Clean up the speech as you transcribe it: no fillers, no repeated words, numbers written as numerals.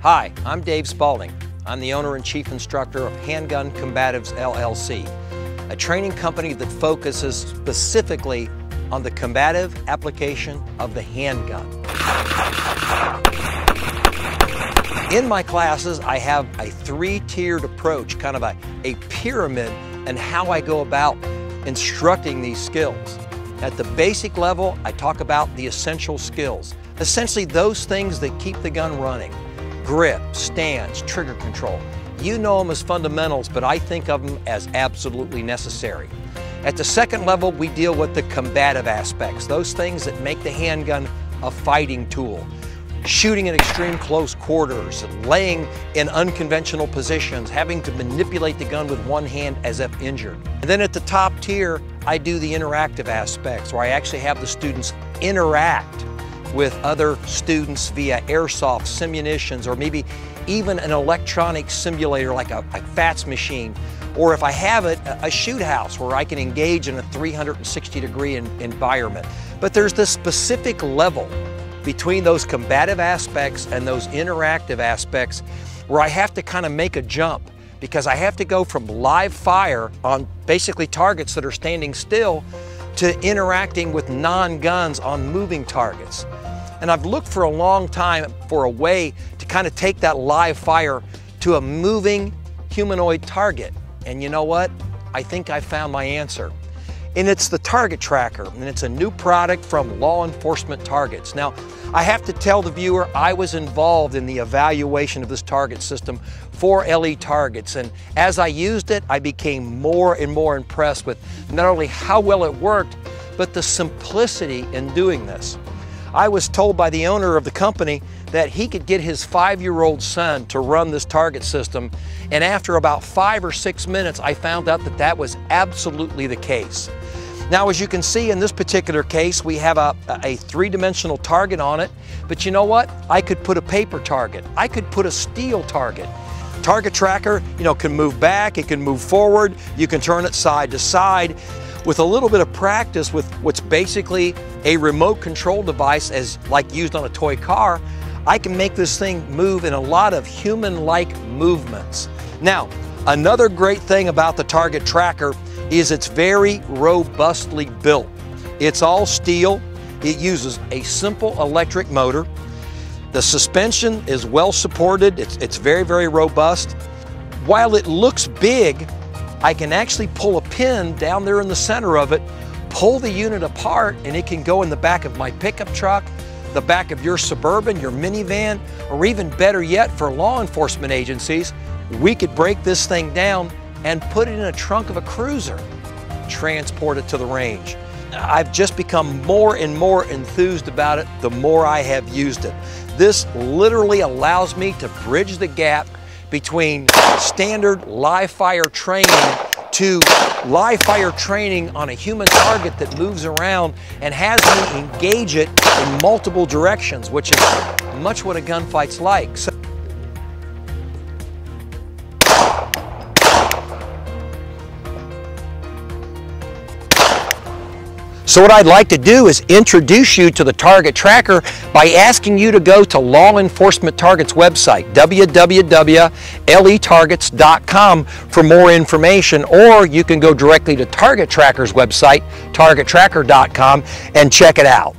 Hi, I'm Dave Spaulding. I'm the owner and chief instructor of Handgun Combatives LLC, a training company that focuses specifically on the combative application of the handgun. In my classes, I have a three-tiered approach, kind of a pyramid, and how I go about instructing these skills. At the basic level, I talk about the essential skills, essentially those things that keep the gun running. Grip, stance, trigger control. You know them as fundamentals, but I think of them as absolutely necessary. At the second level, we deal with the combative aspects, those things that make the handgun a fighting tool. Shooting at extreme close quarters, laying in unconventional positions, having to manipulate the gun with one hand as if injured. And then at the top tier, I do the interactive aspects, where I actually have the students interact with other students via airsoft, simunitions, or maybe even an electronic simulator like a FATS machine, or if I have it, a shoot house where I can engage in a 360-degree environment. But there's this specific level between those combative aspects and those interactive aspects where I have to kind of make a jump, because I have to go from live fire on basically targets that are standing still to interacting with non-guns on moving targets. And I've looked for a long time for a way to kind of take that live fire to a moving humanoid target. And you know what? I think I found my answer. And it's the Target Tracker, and it's a new product from Law Enforcement Targets. Now, I have to tell the viewer I was involved in the evaluation of this target system for LE targets, and as I used it, I became more and more impressed with not only how well it worked, but the simplicity in doing this. I was told by the owner of the company that he could get his 5-year-old son to run this target system, and after about 5 or 6 minutes, I found out that that was absolutely the case. Now, as you can see in this particular case, we have a three-dimensional target on it, but you know what? I could put a paper target. I could put a steel target. Target Tracker, can move back, it can move forward, you can turn it side to side. With a little bit of practice with what's basically a remote control device like used on a toy car, I can make this thing move in a lot of human-like movements. Now, another great thing about the Target Tracker is it's very robustly built. It's all steel. It uses a simple electric motor. The suspension is well supported. It's very, very robust. While it looks big, I can actually pull a pin down there in the center of it, pull the unit apart, and it can go in the back of my pickup truck, the back of your Suburban, your minivan, or even better yet, for law enforcement agencies, we could break this thing down and put it in a trunk of a cruiser, transport it to the range. I've just become more and more enthused about it the more I have used it. This literally allows me to bridge the gap between standard live fire training to live fire training on a human target that moves around and has me engage it in multiple directions, which is much what a gunfight's like. So what I'd like to do is introduce you to the Target Tracker by asking you to go to Law Enforcement Targets website, www.letargets.com, for more information, or you can go directly to Target Tracker's website, targettracker.com, and check it out.